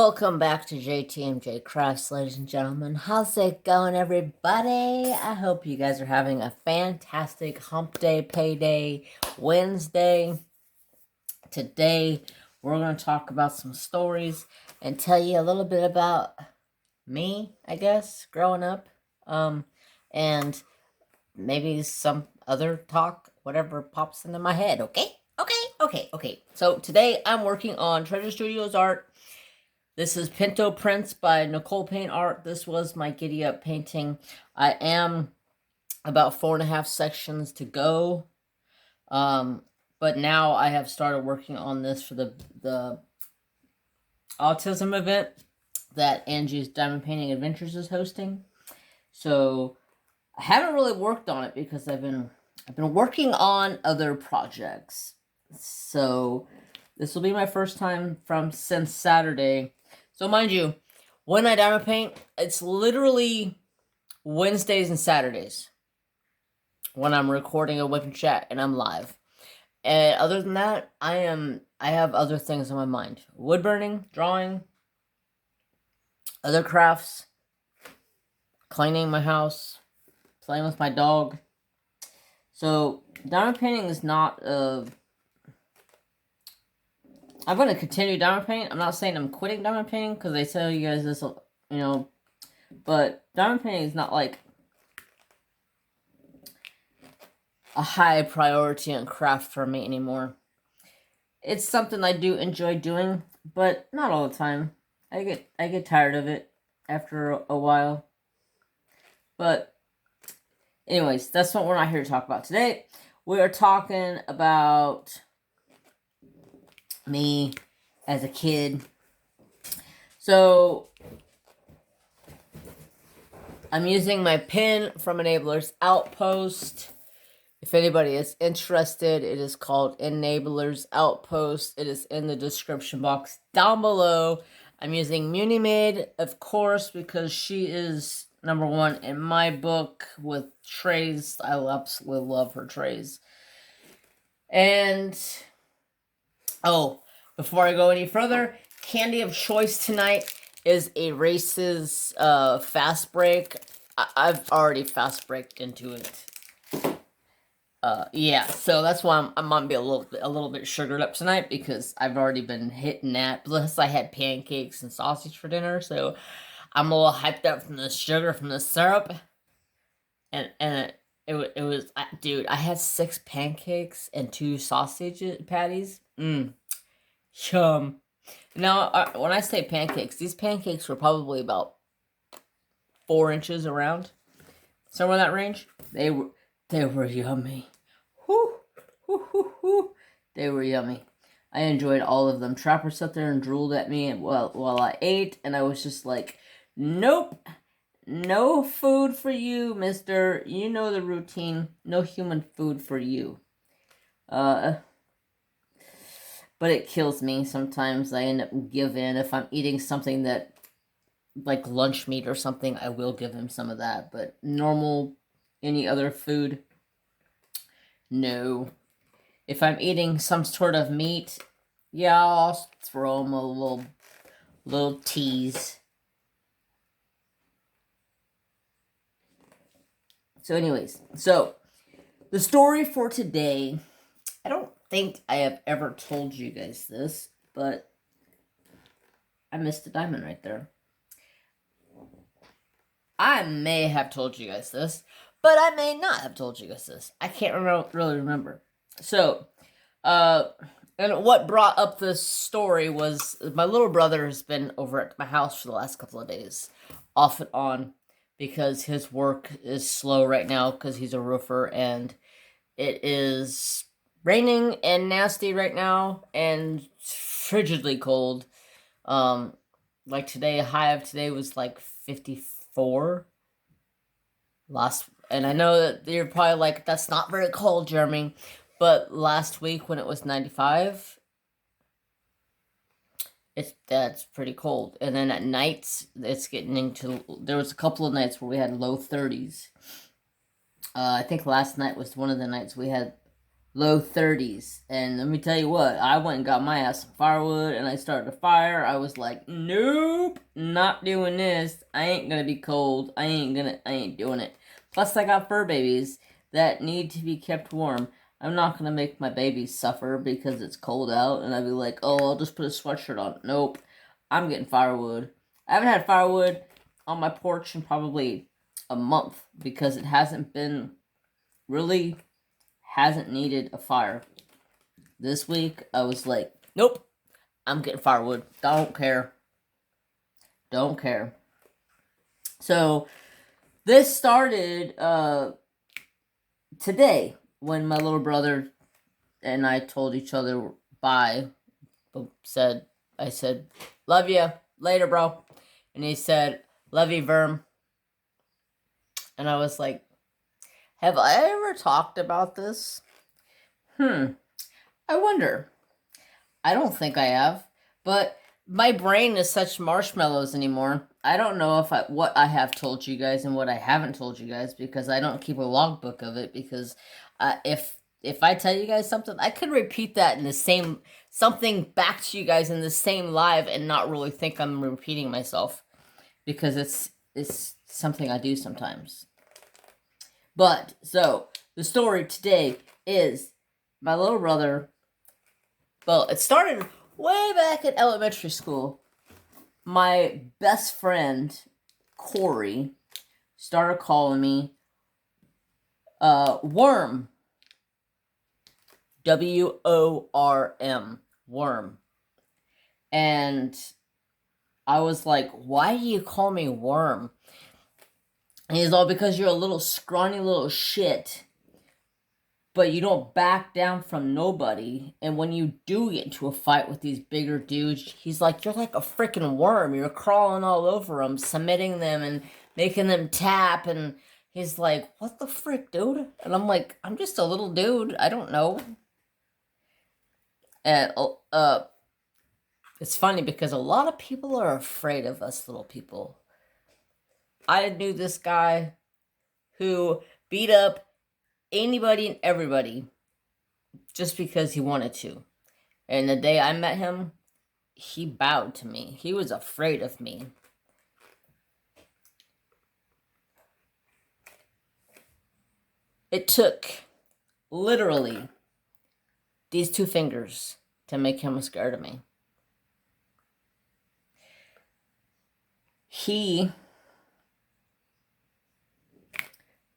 Welcome back to JTMJ Crafts, ladies and gentlemen. How's it going, everybody? I hope you guys are having a fantastic hump day, payday, Wednesday. Today, we're going to talk about some stories and tell you a little bit about me, I guess, growing up. And maybe some other talk, whatever pops into my head, okay? Okay. So today, I'm working on Treasure Studios art. This is Pinto Prints by Nicole Paint Art. This was my Giddy Up painting. I am about 4.5 sections to go. But now I have started working on this for the autism event that Angie's Diamond Painting Adventures is hosting. So I haven't really worked on it because I've been working on other projects. So this will be my first time since Saturday. So mind you, when I diamond paint, it's literally Wednesdays and Saturdays when I'm recording a Whip and Chat and I'm live. And other than that, I have other things on my mind. Wood burning, drawing, other crafts, cleaning my house, playing with my dog. So diamond painting is not I'm going to continue diamond paint. I'm not saying I'm quitting diamond painting because I tell you guys this, but diamond painting is not like a high priority on craft for me anymore. It's something I do enjoy doing, but not all the time. I get tired of it after a while. But anyways, that's what we're not here to talk about today. We are talking about me as a kid. So I'm using my pin from Enablers Outpost. If anybody is interested, it is called Enablers Outpost. It is in the description box down below. I'm using Munimid, of course, because she is #1 in my book with trays. I absolutely love her trays. And before I go any further, candy of choice tonight is a Reese's fast break. I've already fast breaked into it. Yeah, so that's why I'm gonna be a little bit sugared up tonight because I've already been hitting that. Plus, I had pancakes and sausage for dinner, so I'm a little hyped up from the sugar from the syrup. And it was, dude, I had 6 pancakes and 2 sausage patties. Yum. Now, when I say pancakes, these pancakes were probably about 4 inches around, somewhere in that range. They were yummy. Whoo. They were yummy. I enjoyed all of them. Trapper sat there and drooled at me while I ate, and I was just like, nope, no food for you, mister. You know the routine. No human food for you. But it kills me. Sometimes I end up giving. If I'm eating something that, like lunch meat or something, I will give him some of that. But normal, any other food, no. If I'm eating some sort of meat, yeah, I'll throw him a little tease. So anyways, the story for today, I don't think I have ever told you guys this, but I missed a diamond right there. I may have told you guys this, but I may not have told you guys this. I can't really remember. So, and what brought up this story was my little brother has been over at my house for the last couple of days, off and on, because his work is slow right now because he's a roofer and it is raining and nasty right now and frigidly cold. Like today, high of today was like 54. And I know that you're probably like, that's not very cold, Jeremy. But last week when it was 95, that's pretty cold. And then at nights, it's getting into, there was a couple of nights where we had low 30s. I think last night was one of the nights we had low 30s. And let me tell you what, I went and got my ass some firewood and I started a fire. I was like, nope, not doing this. I ain't gonna be cold. I ain't doing it. Plus, I got fur babies that need to be kept warm. I'm not gonna make my babies suffer because it's cold out and I'd be like, oh, I'll just put a sweatshirt on. Nope, I'm getting firewood. I haven't had firewood on my porch in probably a month because it hasn't needed a fire. This week, I was like, nope, I'm getting firewood. Don't care. Don't care. So, this started today when my little brother and I told each other bye. I said, love you. Later, bro. And he said, love you, Verm. And I was like, have I ever talked about this? I wonder. I don't think I have. But my brain is such marshmallows anymore. I don't know what I have told you guys and what I haven't told you guys because I don't keep a logbook of it because if I tell you guys something, I could repeat that in the same something back to you guys in the same live and not really think I'm repeating myself because it's something I do sometimes. But so the story today is my little brother. Well, it started way back in elementary school. My best friend, Corey, started calling me Worm. W-O-R-M. Worm. And I was like, why do you call me Worm? And he's all, because you're a little scrawny little shit. But you don't back down from nobody. And when you do get into a fight with these bigger dudes, he's like, you're like a freaking worm. You're crawling all over them, submitting them and making them tap. And he's like, what the frick, dude? And I'm like, I'm just a little dude. I don't know. And it's funny because a lot of people are afraid of us little people. I knew this guy who beat up anybody and everybody just because he wanted to. And the day I met him, he bowed to me. He was afraid of me. It took literally these 2 fingers to make him scared of me. He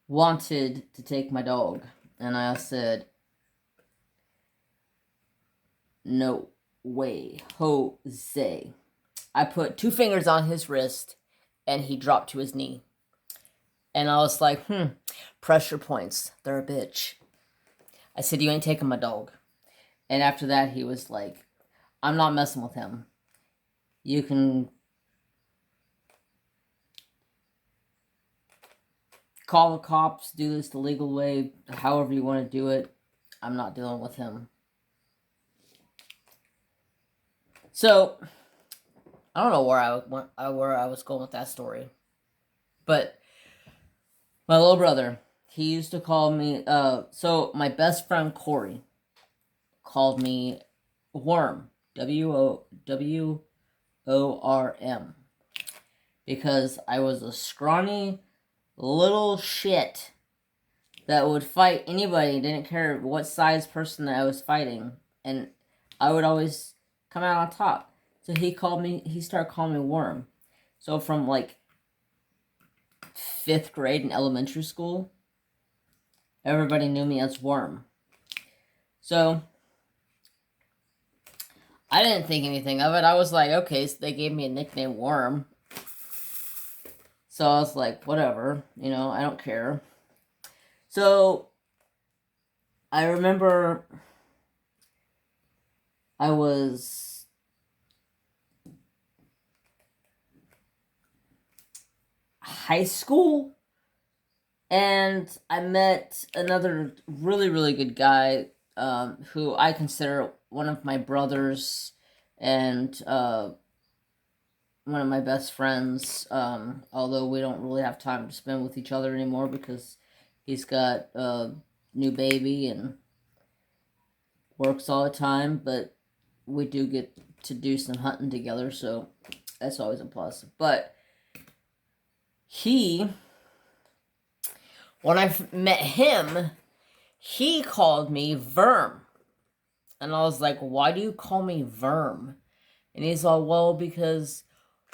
wanted to take my dog. And I said, no way, Jose. I put 2 fingers on his wrist and he dropped to his knee. And I was like, pressure points. They're a bitch. I said, you ain't taking my dog. And after that, he was like, I'm not messing with him. You can call the cops, do this the legal way, however you want to do it. I'm not dealing with him. So, I don't know where I was going with that story. But my little brother, he used to call me, so my best friend Corey called me Worm, W-O-R-M, because I was a scrawny little shit that would fight anybody, didn't care what size person that I was fighting, and I would always come out on top. So he started calling me Worm. So from like 5th grade in elementary school, everybody knew me as Worm. So I didn't think anything of it. I was like, okay, so they gave me a nickname, Worm. So I was like, whatever, I don't care. So I remember I was high school and I met another really, really good guy who I consider one of my brothers and one of my best friends, although we don't really have time to spend with each other anymore because he's got a new baby and works all the time, but we do get to do some hunting together, so that's always a plus. But when I met him, he called me Verm. And I was like, why do you call me Verm? And he's all, well, because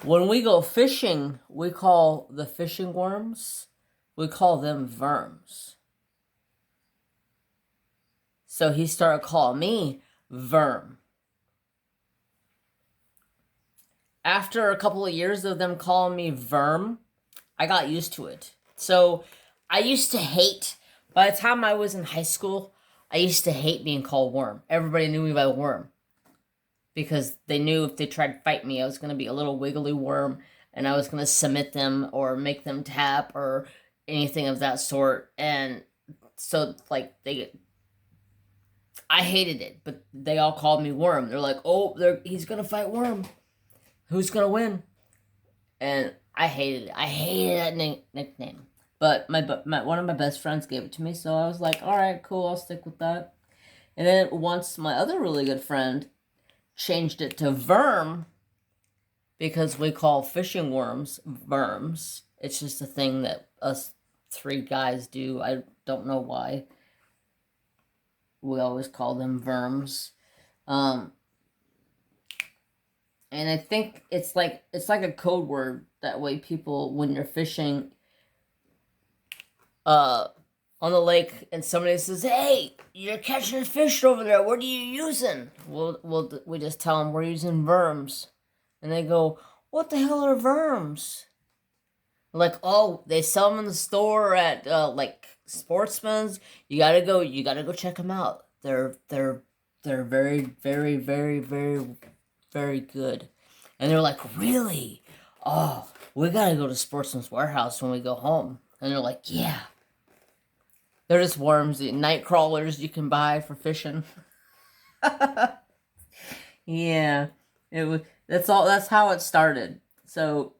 when we go fishing, we call the fishing worms, we call them verms. So he started calling me Verm. After a couple of years of them calling me Verm, I got used to it. So I used to hate, by the time I was in high school, I used to hate being called Worm. Everybody knew me by Worm. Because they knew if they tried to fight me, I was going to be a little wiggly worm, and I was going to submit them or make them tap or anything of that sort. And so, like, I hated it, but they all called me Worm. They're like, oh, he's going to fight Worm. Who's going to win? And I hated it. I hated that nickname. But one of my best friends gave it to me, so I was like, all right, cool, I'll stick with that. And then once my other really good friend changed it to Verm, because we call fishing worms verms. It's just a thing that us three guys do. I don't know why. We always call them verms. And I think it's like a code word. That way people, when you're fishing on the lake and somebody says, hey, you're catching fish over there, what are you using? We just tell them we're using verms. And they go, what the hell are verms? Like, oh, they sell them in the store at, like, Sportsman's. You gotta go check them out. They're very, very, very, very, very good. And they're like, really? Oh, we gotta go to Sportsman's Warehouse when we go home. And they're like, yeah. They're just worms, night crawlers you can buy for fishing. Yeah, that's how it started. So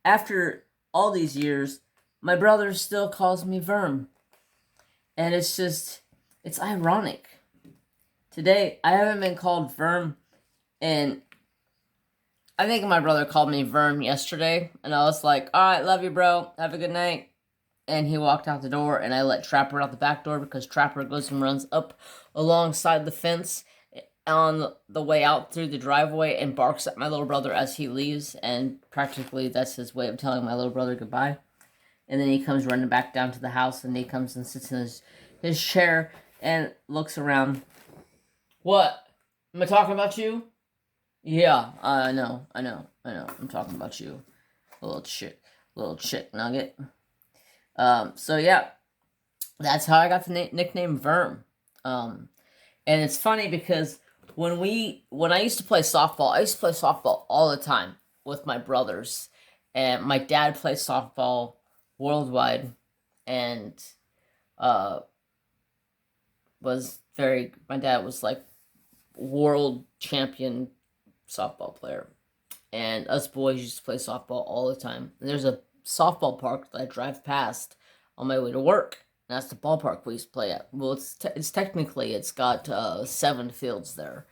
after all these years, my brother still calls me Verm. And it's ironic. Today, I haven't been called Verm, and I think my brother called me Verm yesterday, and I was like, all right, love you, bro. Have a good night. And he walked out the door, and I let Trapper out the back door because Trapper goes and runs up alongside the fence on the way out through the driveway and barks at my little brother as he leaves, and practically that's his way of telling my little brother goodbye. And then he comes running back down to the house, and he comes and sits in his chair and looks around. What? Am I talking about you? Yeah, I know. I'm talking about you. Little chick nugget. So yeah, that's how I got the nickname Verm. And it's funny because when I used to play softball, I used to play softball all the time with my brothers, and my dad plays softball worldwide, and my dad was like world champion softball player, and us boys used to play softball all the time. And there's a softball park that I drive past on my way to work. And that's the ballpark we used to play at. Well, it's technically, it's got 7 fields there.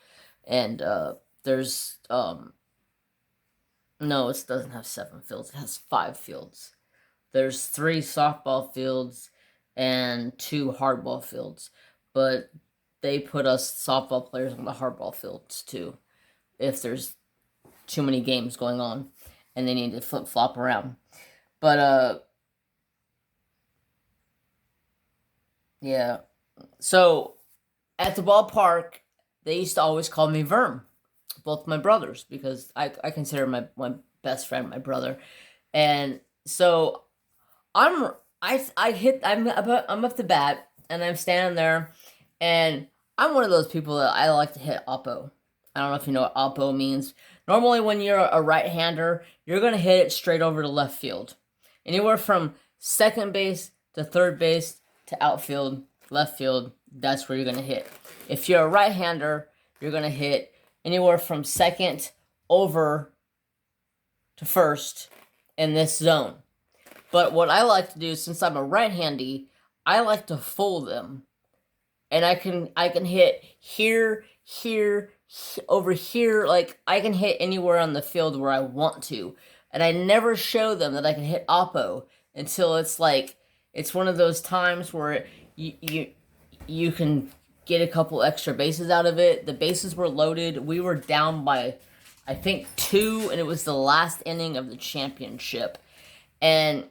And there's, no, it doesn't have 7 fields. It has 5 fields. There's 3 softball fields and 2 hardball fields. But they put us softball players on the hardball fields too, if there's too many games going on and they need to flip-flop around. But, yeah. So, at the ballpark, they used to always call me Verm. Both my brothers, because I consider my best friend my brother. And so, I'm up to bat, and I'm standing there, and I'm one of those people that I like to hit oppo. I don't know if you know what oppo means. Normally, when you're a right-hander, you're going to hit it straight over to left field. Anywhere from second base to third base to outfield, left field, that's where you're going to hit. If you're a right-hander, you're going to hit anywhere from second over to first in this zone. But what I like to do, since I'm a right-handy, I like to fold them and I can hit here, here, over here. Like, I can hit anywhere on the field where I want to. And I never show them that I can hit oppo until it's like, it's one of those times where you can get a couple extra bases out of it. The bases were loaded. We were down by, I think, 2, and it was the last inning of the championship. And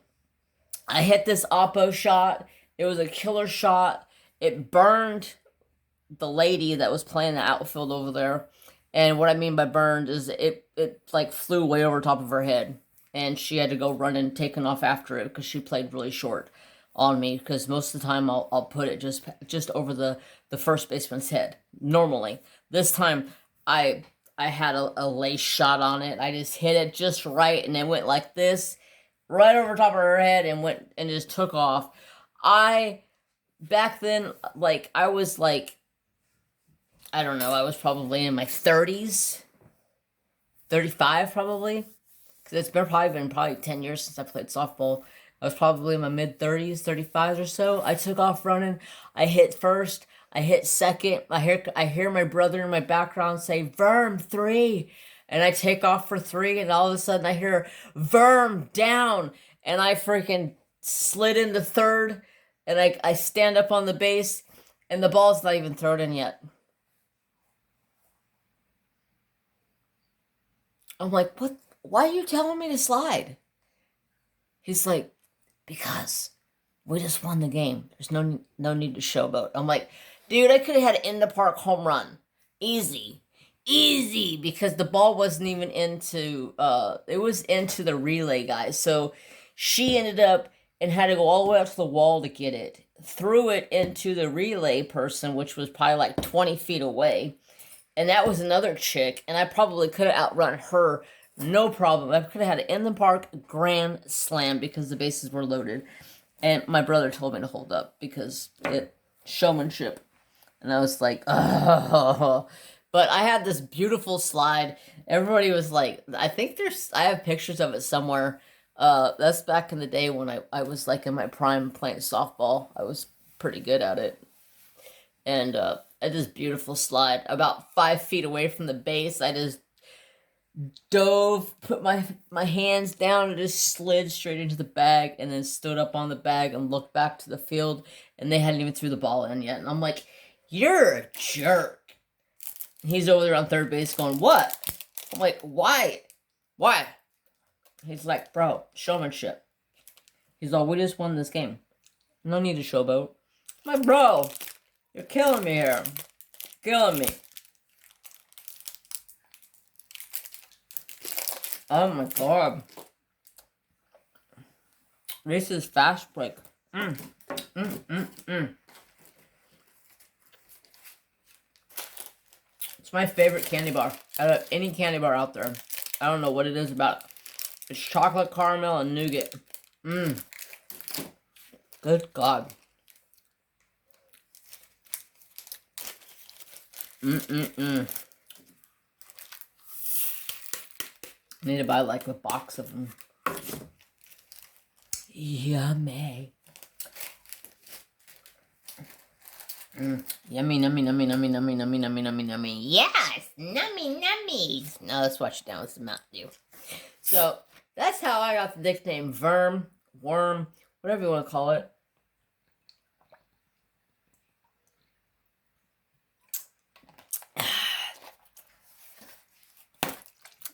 I hit this oppo shot. It was a killer shot. It burned the lady that was playing the outfield over there. And what I mean by burned is it like flew way over top of her head. And she had to go running, taking off after it because she played really short on me. Because most of the time I'll put it just over the first baseman's head. Normally. This time I had a lace shot on it. I just hit it just right and it went like this. Right over top of her head and went and just took off. Back then, like, I was like, I don't know, I was probably in my 30s. 35 probably. Because it's been probably 10 years since I played softball. I was probably in my mid-30s, 35s or so. I took off running. I hit first. I hit second. I hear my brother in my background say, "Verm, 3." And I take off for 3, and all of a sudden I hear, "Verm, down." And I freaking slid into third, and I stand up on the base, and the ball's not even thrown in yet. I'm like, "What? Why are you telling me to slide?" He's like, "Because we just won the game. There's no need to showboat." I'm like, "Dude, I could have had an in-the-park home run. Easy. Easy." Because the ball wasn't even into, it was into the relay guys. So she ended up and had to go all the way up to the wall to get it. Threw it into the relay person, which was probably like 20 feet away. And that was another chick. And I probably could have outrun her. No problem. I could have had an in-the-park grand slam because the bases were loaded. And my brother told me to hold up because showmanship. And I was like, oh. But I had this beautiful slide. Everybody was like, I have pictures of it somewhere. That's back in the day when I was like in my prime playing softball. I was pretty good at it. And I had this beautiful slide. About 5 feet away from the base, I just dove, put my hands down, and just slid straight into the bag, and then stood up on the bag and looked back to the field, and they hadn't even threw the ball in yet. And I'm like, "You're a jerk." He's over there on third base going, "What?" I'm like, "Why? Why?" He's like, "Bro, showmanship." He's all, "We just won this game. No need to showboat." I'm like, "Bro, you're killing me here. Killing me." Oh my god. This is fast break. It's my favorite candy bar out of any candy bar out there. I don't know what it is about it. It's chocolate caramel and nougat. Good God. I need to buy like a box of them. Yummy. Yummy, nummy, nummy, nummy, nummy, nummy, nummy, nummy, nummy. Yes, nummy, nummies. Now let's watch it down with some Mountain Dew. So that's how I got the nickname Verm, Worm, whatever you want to call it.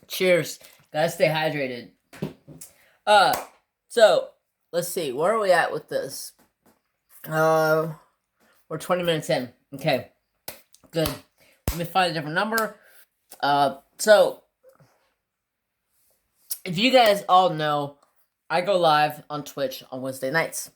Cheers. Gotta stay hydrated. So let's see. Where are we at with this? We're 20 minutes in. Okay. Good. Let me find a different number. So if you guys all know, I go live on Twitch on Wednesday nights.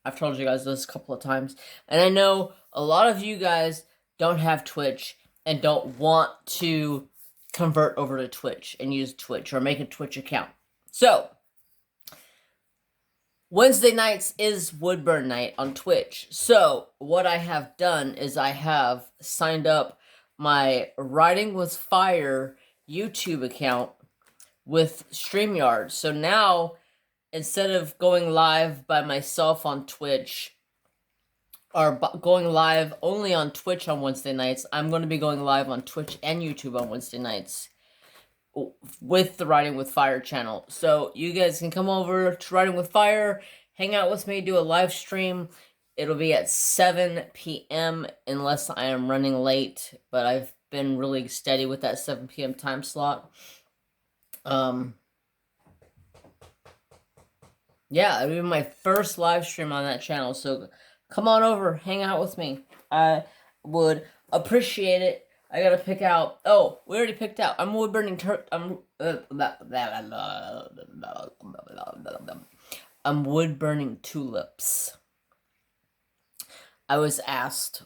I've told you guys this a couple of times. And I know a lot of you guys don't have Twitch and don't want to convert over to Twitch and use Twitch or make a Twitch account. So Wednesday nights is Woodburn night on Twitch. So what I have done is I have signed up my Writing with Fire YouTube account with StreamYard. So now, instead of going live by myself on Twitch are going live only on Twitch on Wednesday nights. I'm going to be going live on Twitch and YouTube on Wednesday nights with the Writing with Fire channel. So you guys can come over to Writing with Fire, hang out with me, do a live stream. It'll be at 7 p.m. unless I am running late, but I've been really steady with that 7 p.m. time slot. Yeah, it'll be my first live stream on that channel, so come on over, hang out with me. I would appreciate it. I gotta pick out. Oh, we already picked out. I'm wood burning I'm wood burning tulips. I was asked,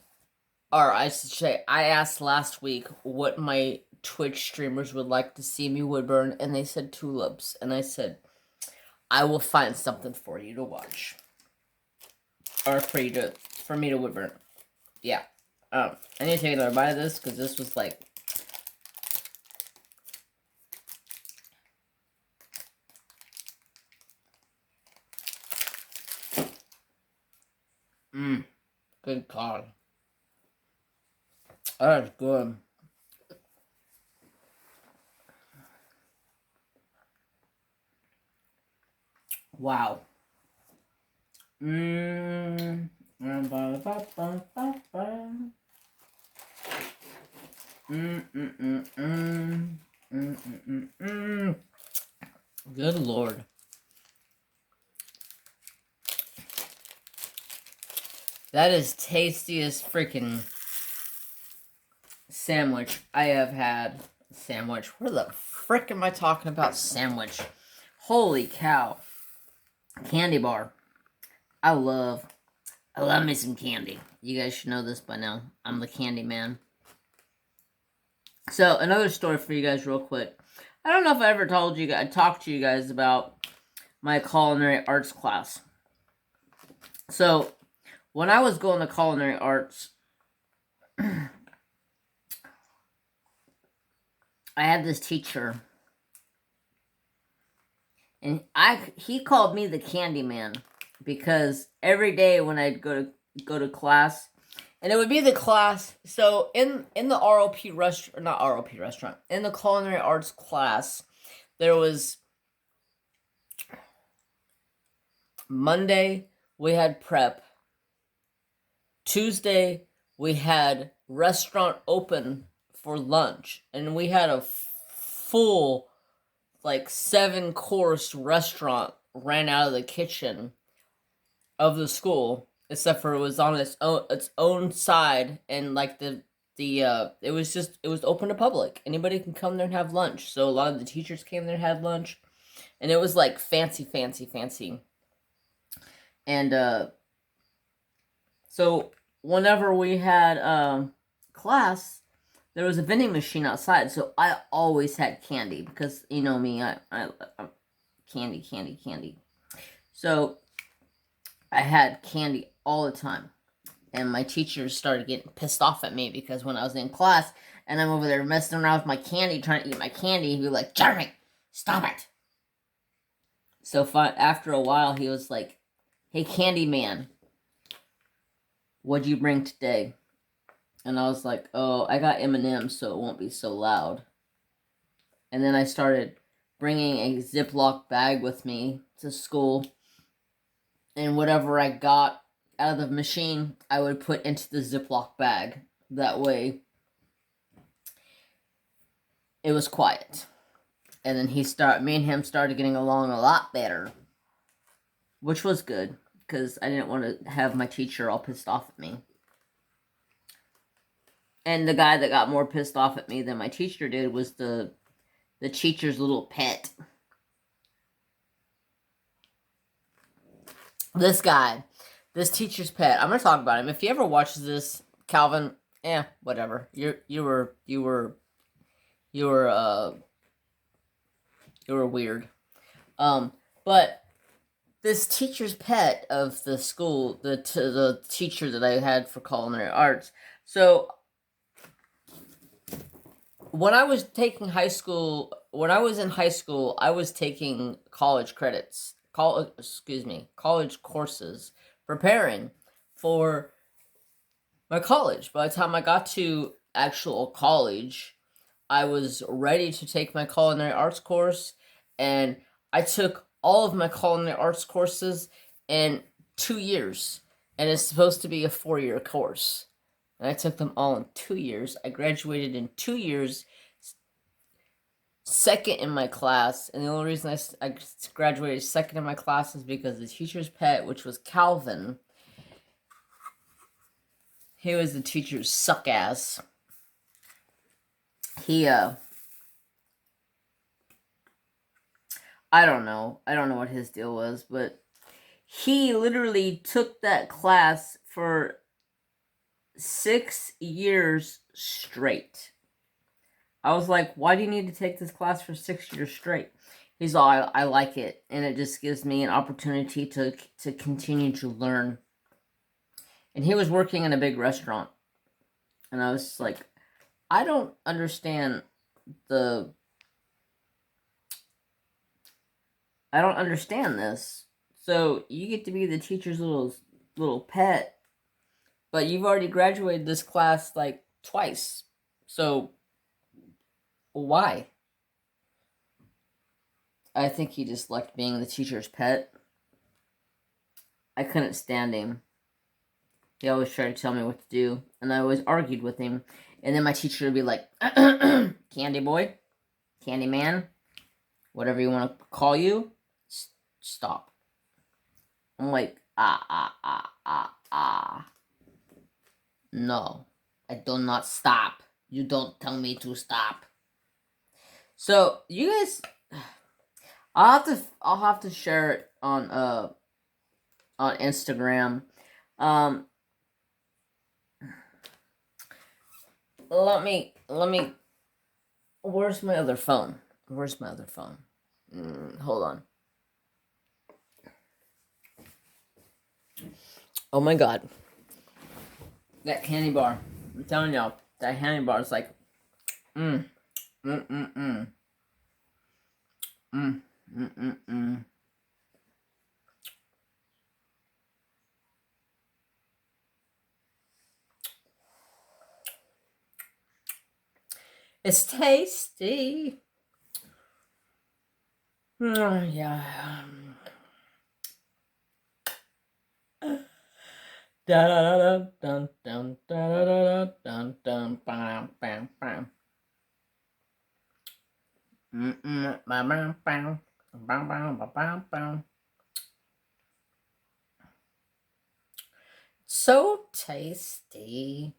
or I should say, I asked last week what my Twitch streamers would like to see me wood burn, and they said tulips, and I said, I will find something for you to watch. Or for me to wood burn. Yeah. I need to take another bite of this, because this was like... Good God. That's good. Wow. Good Lord. That is tastiest freaking sandwich I have had. Sandwich. Where the frick am I talking about sandwich? Holy cow. Candy bar. I love me some candy. You guys should know this by now. I'm the candy man. So, another story for you guys real quick. I don't know if I ever talked to you guys about my culinary arts class. So, when I was going to culinary arts, I had this teacher, and he called me the candy man, because every day when I'd go to class, and it would be the class, so in the ROP restaurant, not ROP restaurant, in the culinary arts class, there was Monday, we had prep. Tuesday, we had restaurant open for lunch, and we had a full, like, 7-course restaurant ran out of the kitchen of the school, except for it was on its own side, and like it was open to public. Anybody can come there and have lunch. So a lot of the teachers came there and had lunch, and it was like fancy. And so whenever we had class, there was a vending machine outside, so I always had candy, because you know me, I candy. So I had candy all the time, and my teachers started getting pissed off at me, because when I was in class and I'm over there messing around with my candy, trying to eat my candy, he'd be like, Jeremy, stop it. So after a while, he was like, hey, candy man, what'd you bring today? And I was like, oh, I got M&M's, so it won't be so loud. And then I started bringing a Ziploc bag with me to school, and whatever I got out of the machine, I would put into the Ziploc bag. That way, it was quiet. And then me and him started getting along a lot better, which was good, because I didn't want to have my teacher all pissed off at me. And the guy that got more pissed off at me than my teacher did was the teacher's little pet. This guy, this teacher's pet. I'm gonna talk about him. If he ever watches this, Calvin, whatever. You were weird. But this teacher's pet of the school, the teacher that I had for culinary arts. So when I was in high school, I was taking college courses, preparing for my college. By the time I got to actual college, I was ready to take my culinary arts course, and I took all of my culinary arts courses in 2 years, and it's supposed to be a 4-year course. And I took them all in 2 years. I graduated in 2 years, second in my class, and the only reason I graduated second in my class is because the teacher's pet, which was Calvin, he was the teacher's suck ass. He, I don't know what his deal was, but he literally took that class for 6 years straight. I was like, why do you need to take this class for 6 years straight? He's all, I like it, and it just gives me an opportunity to continue to learn. And he was working in a big restaurant, and I was just like, I don't understand this. So you get to be the teacher's little pet, but you've already graduated this class like twice. So why? I think he just liked being the teacher's pet. I couldn't stand him. He always tried to tell me what to do, and I always argued with him. And then my teacher would be like, Candy boy, Candy man, whatever you want to call you, stop. I'm like, no, I do not stop. You don't tell me to stop. So you guys, I'll have to share it on Instagram. Let me. Where's my other phone? Hold on. Oh my god. That candy bar. I'm telling y'all, that candy bar is like, It's tasty. Yeah. Da da da dun dun da da da dun dun bam bam bam. Bam bam bam bam bam bam bam. So tasty.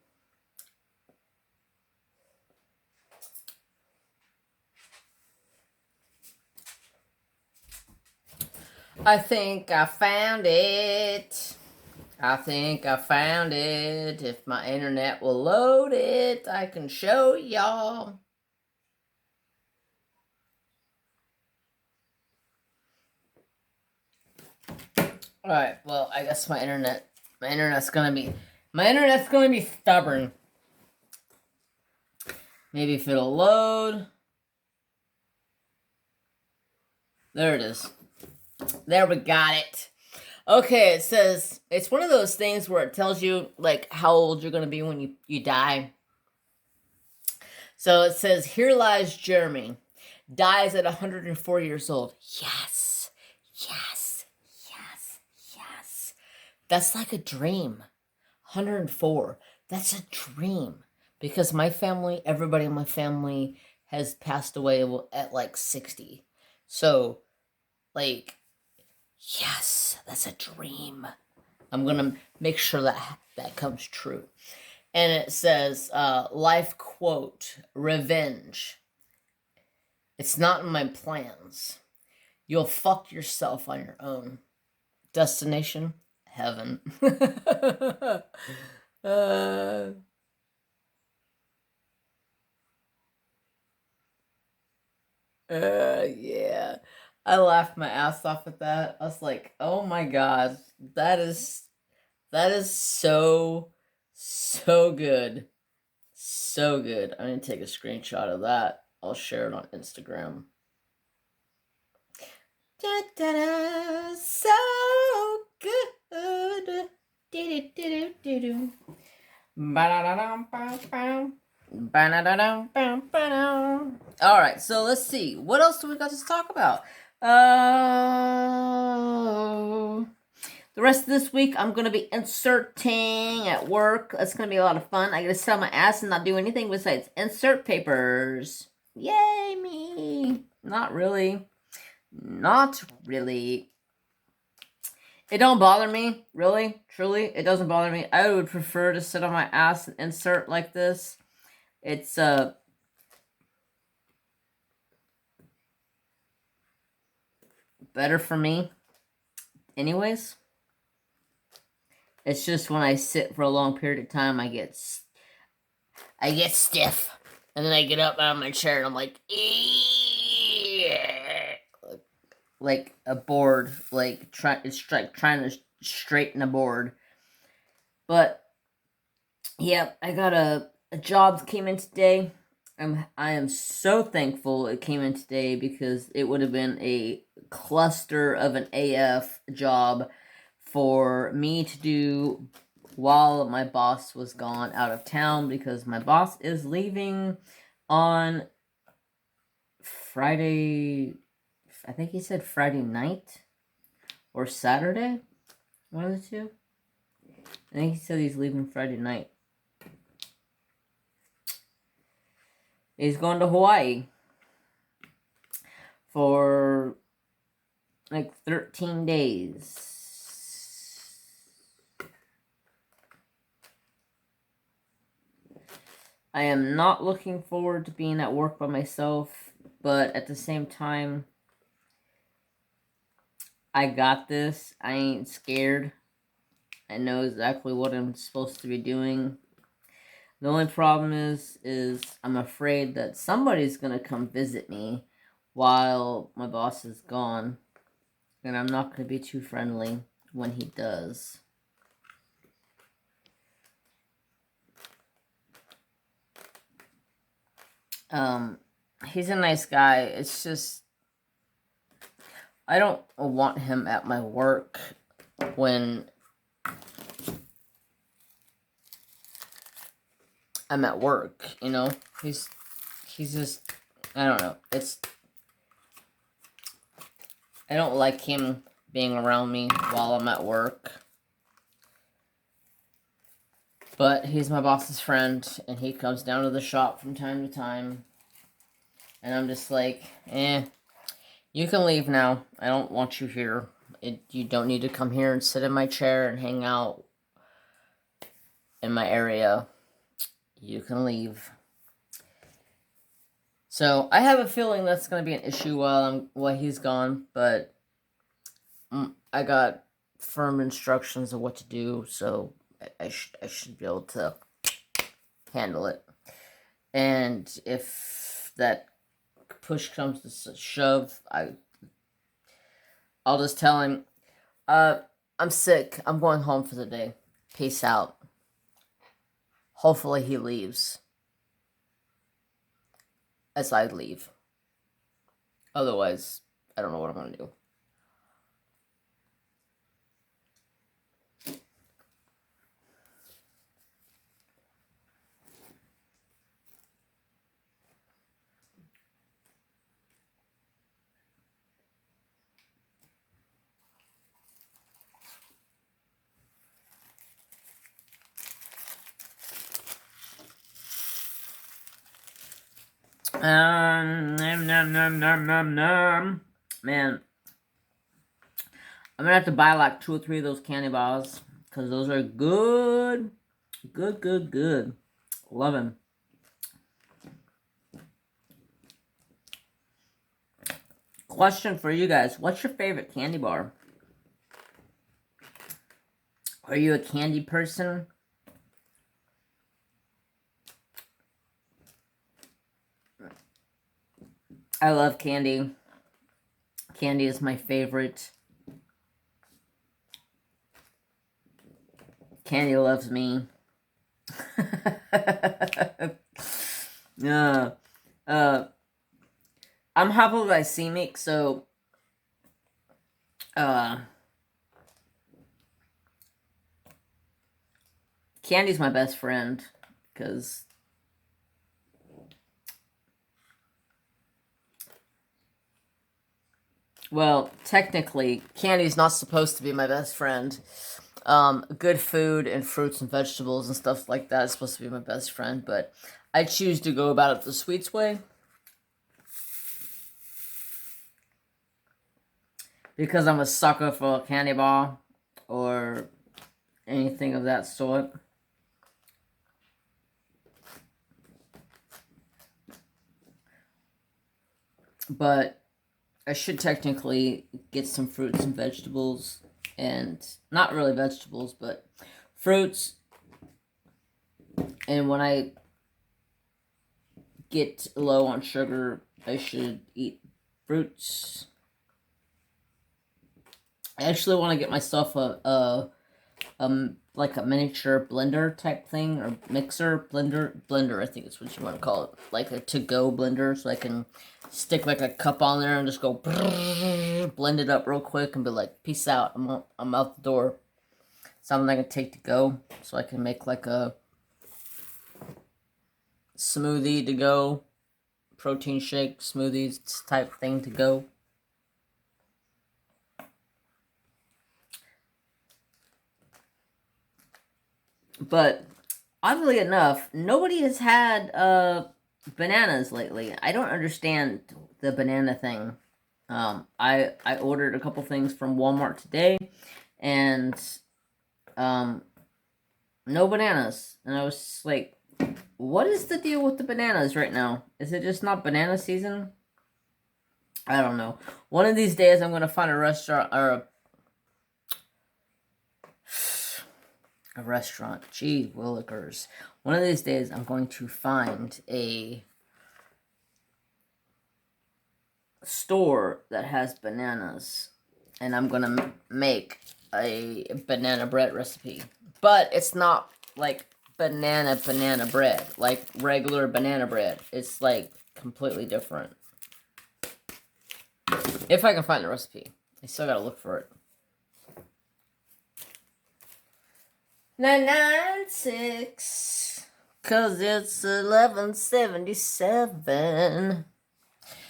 I think I found it. If my internet will load it, I can show y'all. Alright, well, I guess my internet's gonna be stubborn. Maybe if it'll load. There it is. There, we got it. Okay, it says, it's one of those things where it tells you, like, how old you're going to be when you die. So it says, here lies Jeremy. Dies at 104 years old. Yes. Yes. Yes. Yes. That's like a dream. 104. That's a dream. Because my family, everybody in my family has passed away at like 60. So, like, yes, that's a dream. I'm going to make sure that comes true. And it says, life quote, revenge. It's not in my plans. You'll fuck yourself on your own. Destination, heaven. Yeah. I laughed my ass off at that. I was like, oh my god, that is so good. So good. I'm gonna take a screenshot of that. I'll share it on Instagram. Da, da, da, so good. Alright, so let's see. What else do we got to talk about? The rest of this week, I'm going to be inserting at work. It's going to be a lot of fun. I get to sit on my ass and not do anything besides insert papers. Yay, me. Not really. Not really. It don't bother me. Really. Truly. It doesn't bother me. I would prefer to sit on my ass and insert like this. It's, better for me. Anyways. It's just when I sit for a long period of time, I get stiff. And then I get up out of my chair and I'm like, like a board, like trying to straighten a board. But yeah, I got a job came in today. I am so thankful it came in today because it would have been a cluster of an AF job for me to do while my boss was gone out of town, because my boss is leaving on Friday. I think he said Friday night or Saturday. One of the two. I think he said he's leaving Friday night. He's going to Hawaii for like 13 days. I am not looking forward to being at work by myself, but at the same time, I got this. I ain't scared. I know exactly what I'm supposed to be doing. The only problem is I'm afraid that somebody's going to come visit me while my boss is gone. And I'm not going to be too friendly when he does. He's a nice guy. It's just, I don't want him at my work when I'm at work, you know? He's just, I don't know. I don't like him being around me while I'm at work. But he's my boss's friend, and he comes down to the shop from time to time. And I'm just like, you can leave now. I don't want you here. You don't need to come here and sit in my chair and hang out in my area. You can leave. So I have a feeling that's going to be an issue while he's gone, but I got firm instructions of what to do, so I should be able to handle it. And if that push comes to shove, I'll just tell him, I'm sick. I'm going home for the day. Peace out. Hopefully he leaves as I leave. Otherwise, I don't know what I'm going to do. Man, I'm gonna have to buy like 2 or 3 of those candy bars, because those are good. Good. Love them. Question for you guys. What's your favorite candy bar? Are you a candy person? I love candy. Candy is my favorite. Candy loves me. I'm hypoglycemic, so Candy's my best friend, because well, technically, candy's not supposed to be my best friend. Good food and fruits and vegetables and stuff like that is supposed to be my best friend, but I choose to go about it the sweets way. Because I'm a sucker for a candy bar or anything of that sort. But I should technically get some fruits and vegetables, and not really vegetables, but fruits. And when I get low on sugar, I should eat fruits. I actually want to get myself like a miniature blender type thing, or mixer, blender I think is what you want to call it, like a to-go blender, so I can stick like a cup on there and just go blend it up real quick and be like, peace out, I'm out the door. Something I can take to go, so I can make like a smoothie to go, protein shake, smoothies type thing to go. But oddly enough, nobody has had bananas lately. I don't understand the banana thing. I ordered a couple things from Walmart today, and no bananas. And I was like, what is the deal with the bananas right now? Is it just not banana season? I don't know. One of these days, I'm gonna find a restaurant or a restaurant. Gee willikers. One of these days, I'm going to find a store that has bananas, and I'm gonna make a banana bread recipe. But it's not like banana bread, like regular banana bread. It's like completely different. If I can find the recipe. I still gotta look for it. 996, cause it's 1177.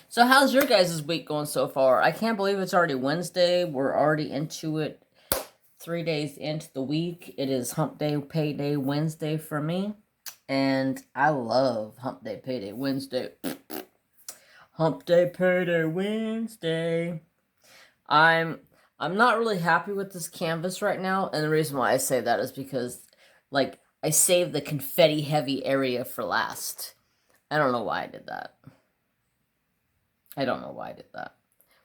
So how's your guys' week going so far? I can't believe it's already Wednesday. We're already into it. 3 days into the week. It is Hump Day, Payday Wednesday for me. And I love Hump Day, Payday Wednesday. Hump Day, Payday Wednesday. I'm not really happy with this canvas right now, and the reason why I say that is because, like, I saved the confetti-heavy area for last. I don't know why I did that.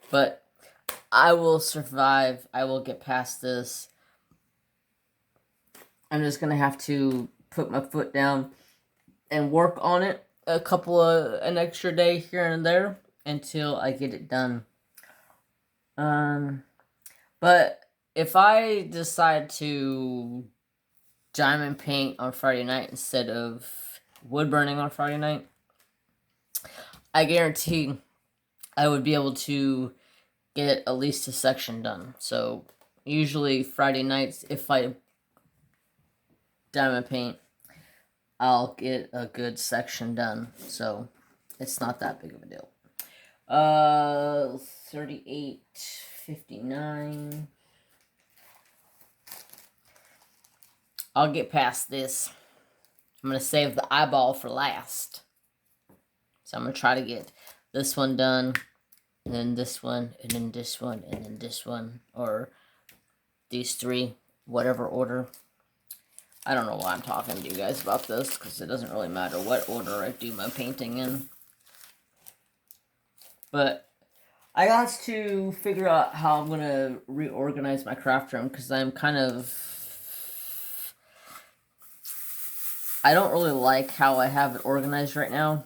But I will survive. I will get past this. I'm just going to have to put my foot down and work on it an extra day here and there until I get it done. But if I decide to diamond paint on Friday night instead of wood burning on Friday night, I guarantee I would be able to get at least a section done. So usually Friday nights, if I diamond paint, I'll get a good section done. So it's not that big of a deal. 38.59. I'll get past this. I'm going to save the eyeball for last. So I'm going to try to get this one done, and then this one, and then this one, and then this one, or these three, whatever order. I don't know why I'm talking to you guys about this, because it doesn't really matter what order I do my painting in. But I got to figure out how I'm going to reorganize my craft room, because I'm kind of... I don't really like how I have it organized right now.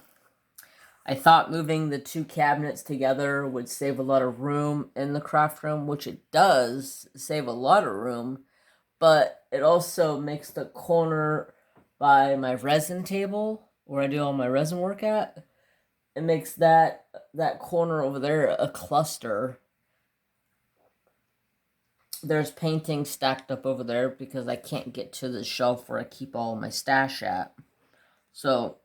I thought moving the two cabinets together would save a lot of room in the craft room, which it does save a lot of room, but it also makes the corner by my resin table, where I do all my resin work at, it makes that corner over there a cluster there's paintings stacked up over there because I can't get to the shelf where I keep all my stash at. So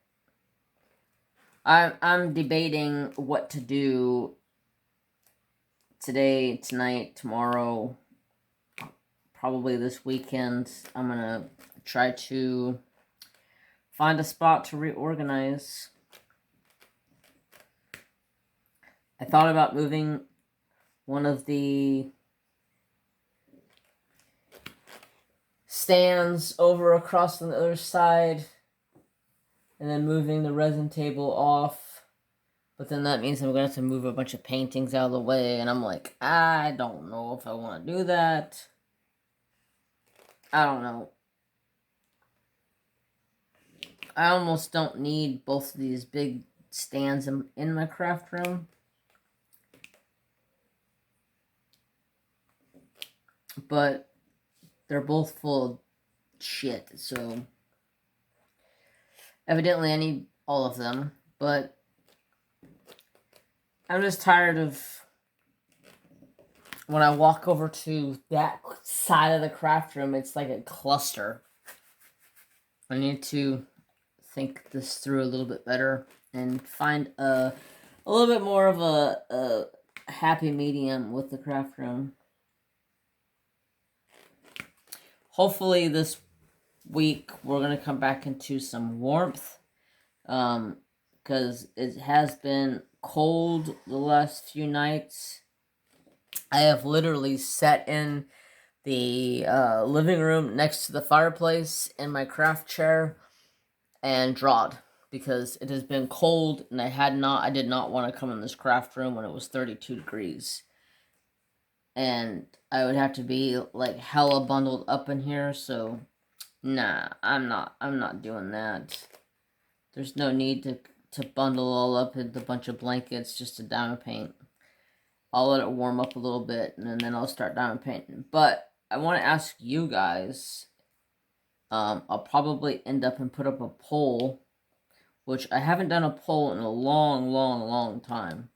I'm debating what to do today, tonight, tomorrow, probably this weekend. I'm gonna try to find a spot to reorganize. I thought about moving one of the stands over across on the other side and then moving the resin table off. But then that means I'm going to have to move a bunch of paintings out of the way. And I'm like, I don't know if I want to do that. I don't know. I almost don't need both of these big stands in my craft room. But they're both full of shit. So evidently I need all of them. But I'm just tired of when I walk over to that side of the craft room, it's like a cluster. I need to think this through a little bit better and find a little bit more of a happy medium with the craft room. Hopefully this week we're going to come back into some warmth because it has been cold the last few nights. I have literally sat in the living room next to the fireplace in my craft chair and drawed because it has been cold and I did not want to come in this craft room when it was 32 degrees. And I would have to be like hella bundled up in here, so nah, I'm not doing that. There's no need to bundle all up into a bunch of blankets just to diamond paint. I'll let it warm up a little bit, and then I'll start diamond painting. But I want to ask you guys, I'll probably end up and put up a poll, which I haven't done a poll in a long time,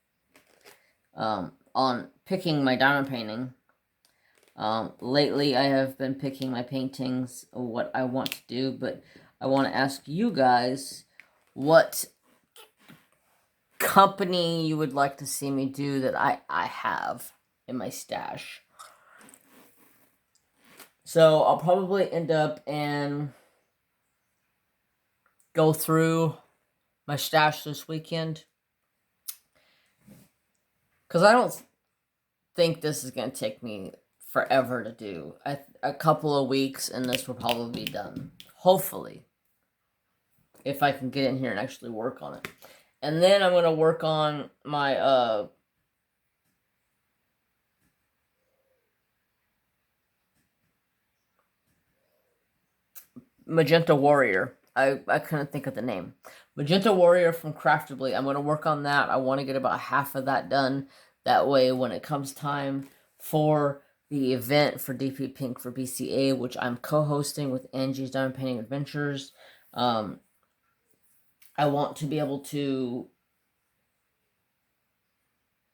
on picking my diamond painting. Lately I have been picking my paintings, what I want to do, but I want to ask you guys what company you would like to see me do that I have in my stash. So I'll probably end up and go through my stash this weekend. Because I don't think this is going to take me forever to do. A couple of weeks and this will probably be done. Hopefully. If I can get in here and actually work on it. And then I'm going to work on my Magenta Warrior. I couldn't think of the name. Magenta Warrior from Craftably. I'm going to work on that. I want to get about half of that done. That way, when it comes time for the event for DP Pink for BCA, which I'm co-hosting with Angie's Diamond Painting Adventures, I want to be able to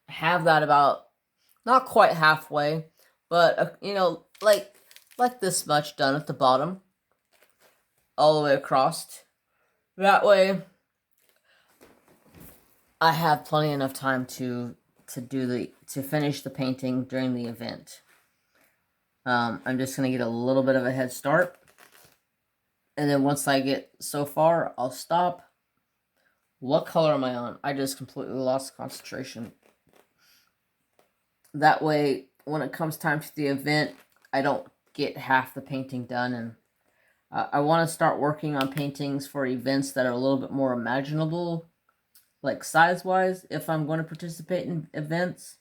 have that about, not quite halfway, but, you know, like this much done at the bottom, all the way across. That way, I have plenty enough time to finish the painting during the event. I'm just going to get a little bit of a head start. And then once I get so far, I'll stop. What color am I on? I just completely lost concentration. That way, when it comes time to the event, I don't get half the painting done. And I want to start working on paintings for events that are a little bit more imaginable, like size-wise, if I'm going to participate in events.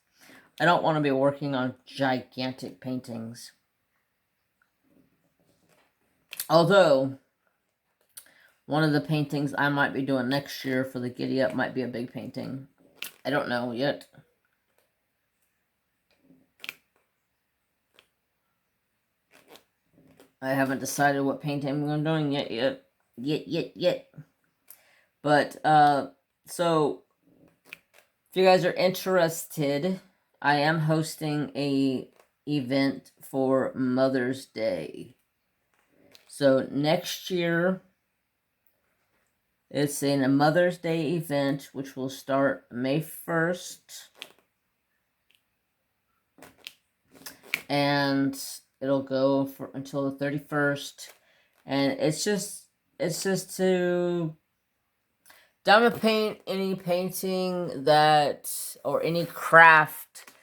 I don't want to be working on gigantic paintings. Although, one of the paintings I might be doing next year for the Giddy Up might be a big painting. I don't know yet. I haven't decided what painting I'm doing yet. But, so, if you guys are interested, I am hosting a event for Mother's Day. So next year, it's a Mother's Day event, which will start May 1st. And it'll go until the 31st. And it's just to diamond paint any painting or any craft.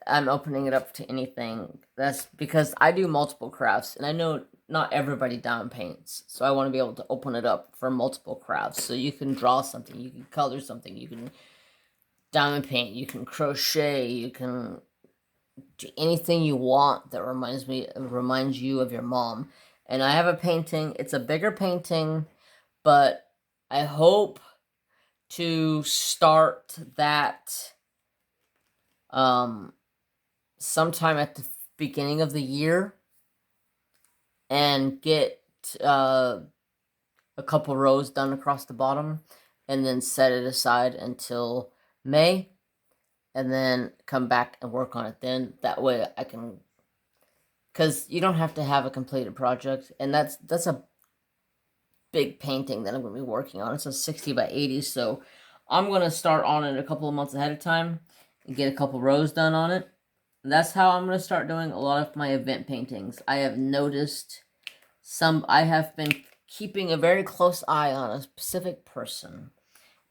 I'm opening it up to anything. That's because I do multiple crafts, and I know not everybody diamond paints, so I want to be able to open it up for multiple crafts. So you can draw something, you can color something, you can diamond paint, you can crochet, you can do anything you want that reminds you of your mom. And I have a painting. It's a bigger painting, but I hope to start that sometime at the beginning of the year and get a couple rows done across the bottom and then set it aside until May and then come back and work on it then. That way I can, because you don't have to have a completed project, and that's a big painting that I'm going to be working on. It's a 60 by 80, so I'm going to start on it a couple of months ahead of time and get a couple rows done on it. And that's how I'm going to start doing a lot of my event paintings. I have noticed I have been keeping a very close eye on a specific person,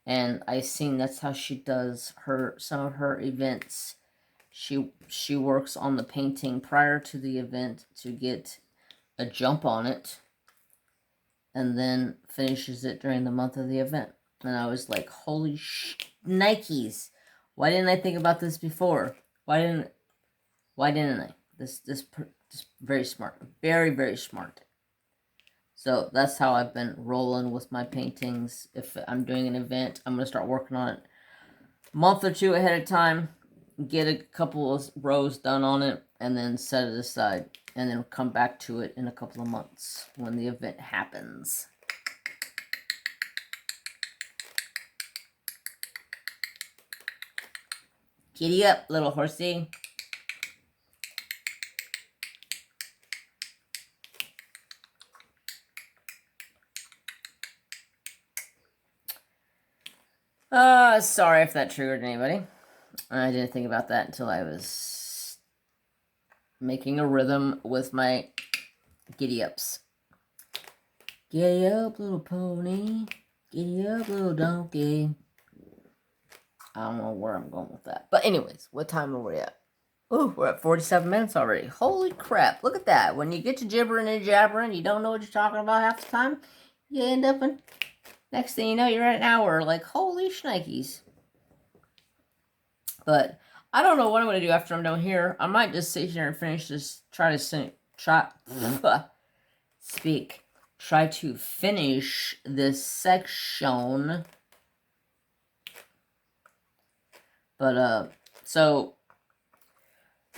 and I've seen that's how she does some of her events. She works on the painting prior to the event to get a jump on it, and then finishes it during the month of the event. And I was like, holy Nikes! Why didn't I think about this before? Why didn't I? This very smart, very, very smart. So that's how I've been rolling with my paintings. If I'm doing an event, I'm going to start working on it a month or two ahead of time, get a couple of rows done on it, and then set it aside, and then come back to it in a couple of months when the event happens. Giddy up, little horsey. Sorry if that triggered anybody. I didn't think about that until I was making a rhythm with my giddy ups. Giddy up, little pony. Giddy up, little donkey. I don't know where I'm going with that. But anyways, what time are we at? Ooh, we're at 47 minutes already. Holy crap. Look at that. When you get to gibbering and jabbering, you don't know what you're talking about half the time. You end up in... Next thing you know, you're at an hour. Like, holy shnikes. But I don't know what I'm going to do after I'm done here. I might just sit here and finish this. Try to finish this section. But, so,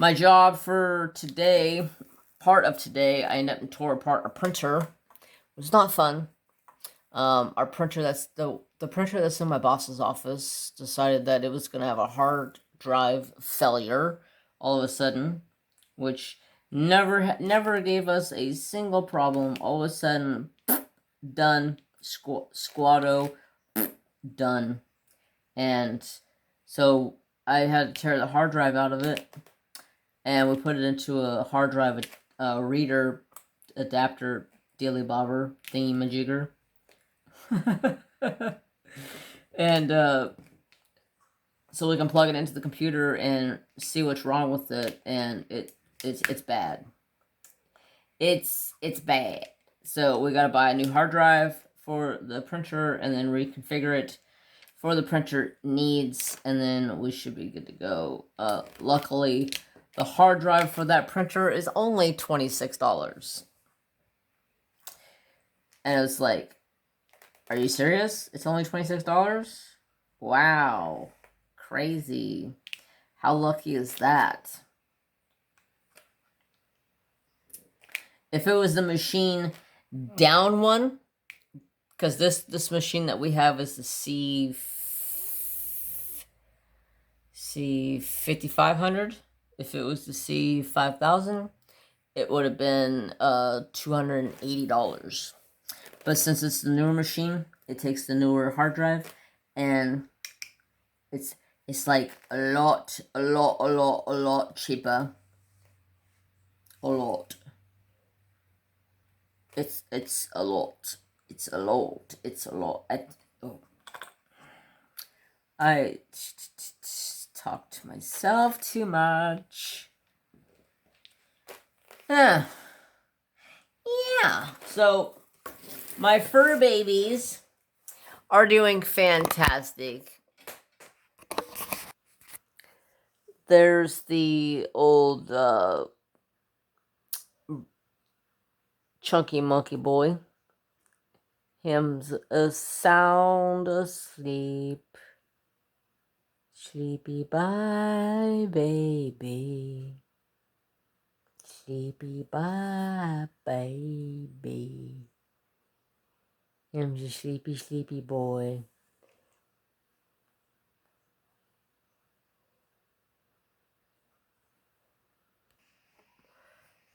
my job for today, part of today, I ended up tore apart a printer. It was not fun. Our printer, the printer that's in my boss's office, decided that it was going to have a hard drive failure all of a sudden, which never gave us a single problem. All of a sudden, done, squatto, done. And so I had to tear the hard drive out of it, and we put it into a hard drive reader adapter dilly bobber thingy-majigger. And so we can plug it into the computer and see what's wrong with it, and it's bad. It's bad. So we gotta buy a new hard drive for the printer and then reconfigure it for the printer needs, and then we should be good to go. Luckily, the hard drive for that printer is only $26. And it was like, are you serious? It's only $26? Wow. Crazy. How lucky is that? If it was the machine down one, because this machine that we have is the C5500. If it was to see 5,000, it would have been $280. But since it's the newer machine, it takes the newer hard drive, and it's like a lot cheaper. A lot. It's a lot. It's a lot. It's a lot. I talk to myself too much. Yeah. So my fur babies are doing fantastic. There's the old chunky monkey boy. Him's a sound asleep. Sleepy bye, baby. Sleepy bye, baby. Him's a sleepy, sleepy boy.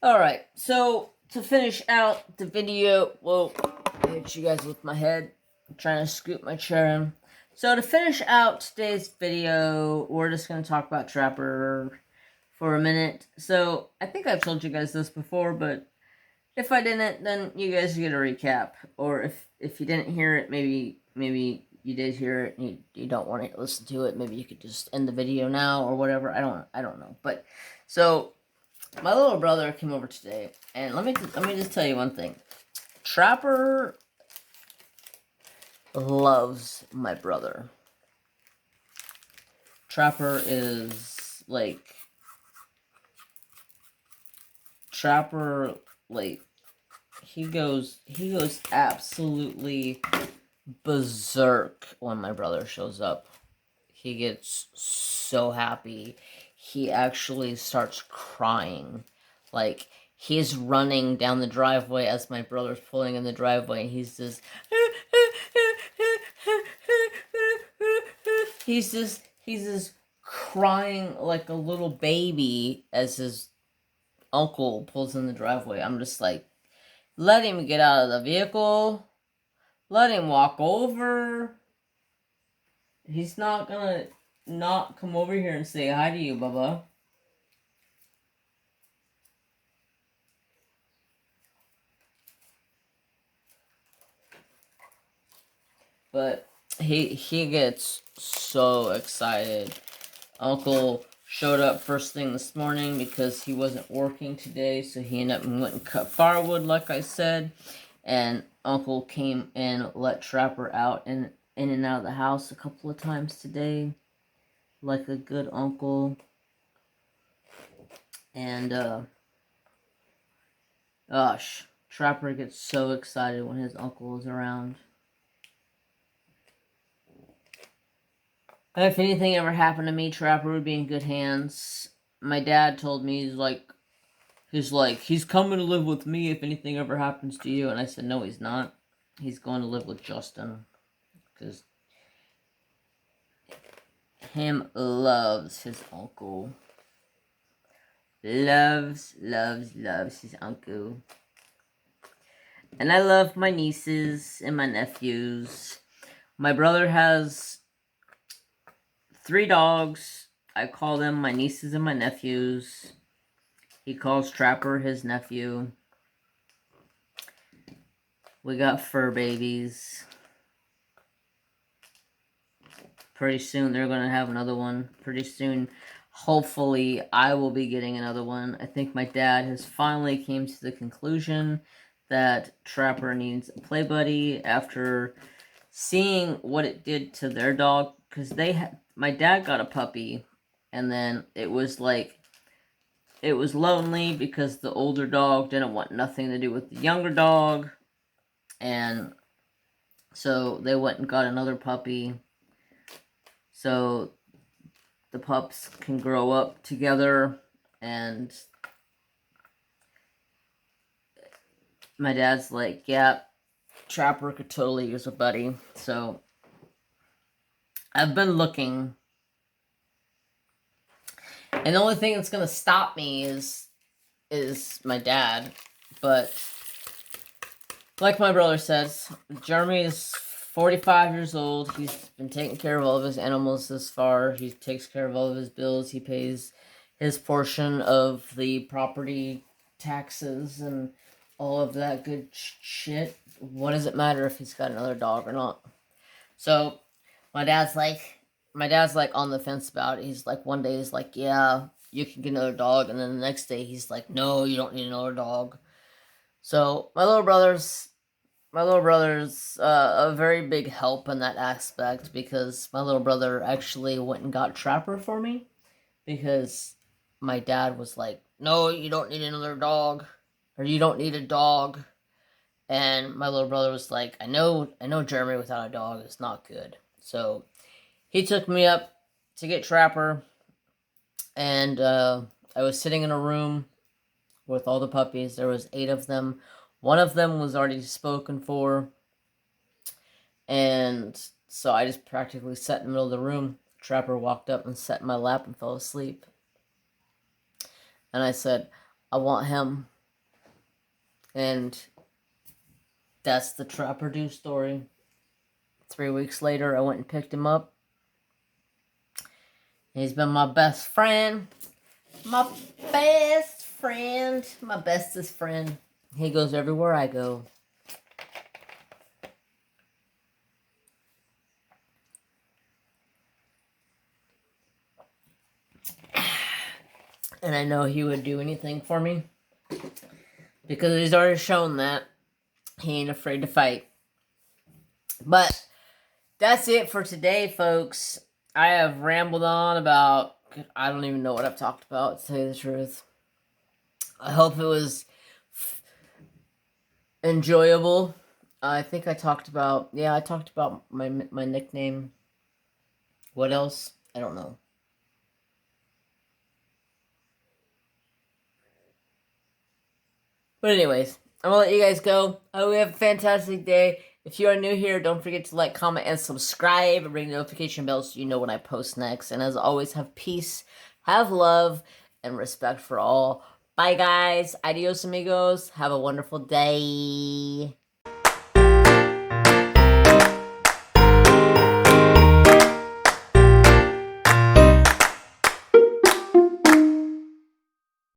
Alright, so to finish out the video, well, I hit you guys with my head. I'm trying to scoot my chair in. So to finish out today's video, we're just going to talk about Trapper for a minute. So I think I've told you guys this before, but if I didn't, then you guys get a recap. Or if you didn't hear it, maybe you did hear it and you don't want to listen to it. Maybe you could just end the video now or whatever. I don't know. But so my little brother came over today, and let me just tell you one thing. Trapper loves my brother. Trapper is like he goes absolutely berserk when my brother shows up. He gets so happy. He actually starts crying. Like, he's running down the driveway as my brother's pulling in the driveway, and he's just he's just crying like a little baby as his uncle pulls in the driveway. I'm just like, let him get out of the vehicle. Let him walk over. He's not gonna not come over here and say hi to you, Bubba. But he gets so excited. Uncle showed up first thing this morning because he wasn't working today, so he ended up and went and cut firewood, like I said. And Uncle came and let Trapper out and in and out of the house a couple of times today, like a good uncle. And gosh, Trapper gets so excited when his uncle is around. If anything ever happened to me, Trapper would be in good hands. My dad told me, he's coming to live with me if anything ever happens to you. And I said, no, he's not. He's going to live with Justin. Because him loves his uncle. Loves his uncle. And I love my nieces and my nephews. My brother has 3 dogs. I call them my nieces and my nephews. He calls Trapper his nephew. We got fur babies. Pretty soon they're going to have another one. Pretty soon, hopefully, I will be getting another one. I think my dad has finally came to the conclusion that Trapper needs a play buddy after seeing what it did to their dog. Because my dad got a puppy, and then it was lonely because the older dog didn't want nothing to do with the younger dog, and so they went and got another puppy so the pups can grow up together. And my dad's like, yeah, Trapper could totally use a buddy. So I've been looking And the only thing that's gonna stop me is my dad. But like my brother says, Jeremy is 45 years old. He's been taking care of all of his animals this far. He takes care of all of his bills. He pays his portion of the property taxes and all of that good shit. What does it matter if he's got another dog or not? So my dad's like on the fence about it. He's like, one day he's like, yeah, you can get another dog, and then the next day he's like, no, you don't need another dog. So my little brother's a very big help in that aspect, because my little brother actually went and got Trapper for me, because my dad was like, no, you don't need another dog, or you don't need a dog. And my little brother was like, I know Jeremy without a dog is not good. So he took me up to get Trapper, and I was sitting in a room with all the puppies. There was 8 of them. One of them was already spoken for, and so I just practically sat in the middle of the room. Trapper walked up and sat in my lap and fell asleep. And I said, I want him. And that's the Trapper Do story. 3 weeks later, I went and picked him up. He's been my best friend. My best friend. My bestest friend. He goes everywhere I go. And I know he would do anything for me, because he's already shown that he ain't afraid to fight. But that's it for today, folks. I have rambled on about, I don't even know what I've talked about, to tell you the truth. I hope it was enjoyable. I think I talked about, my nickname. What else? I don't know. But anyways, I'm going to let you guys go. I hope you have a fantastic day. If you are new here, don't forget to like, comment, and subscribe, and ring the notification bell so you know when I post next. And as always, have peace, have love, and respect for all. Bye, guys. Adios, amigos. Have a wonderful day.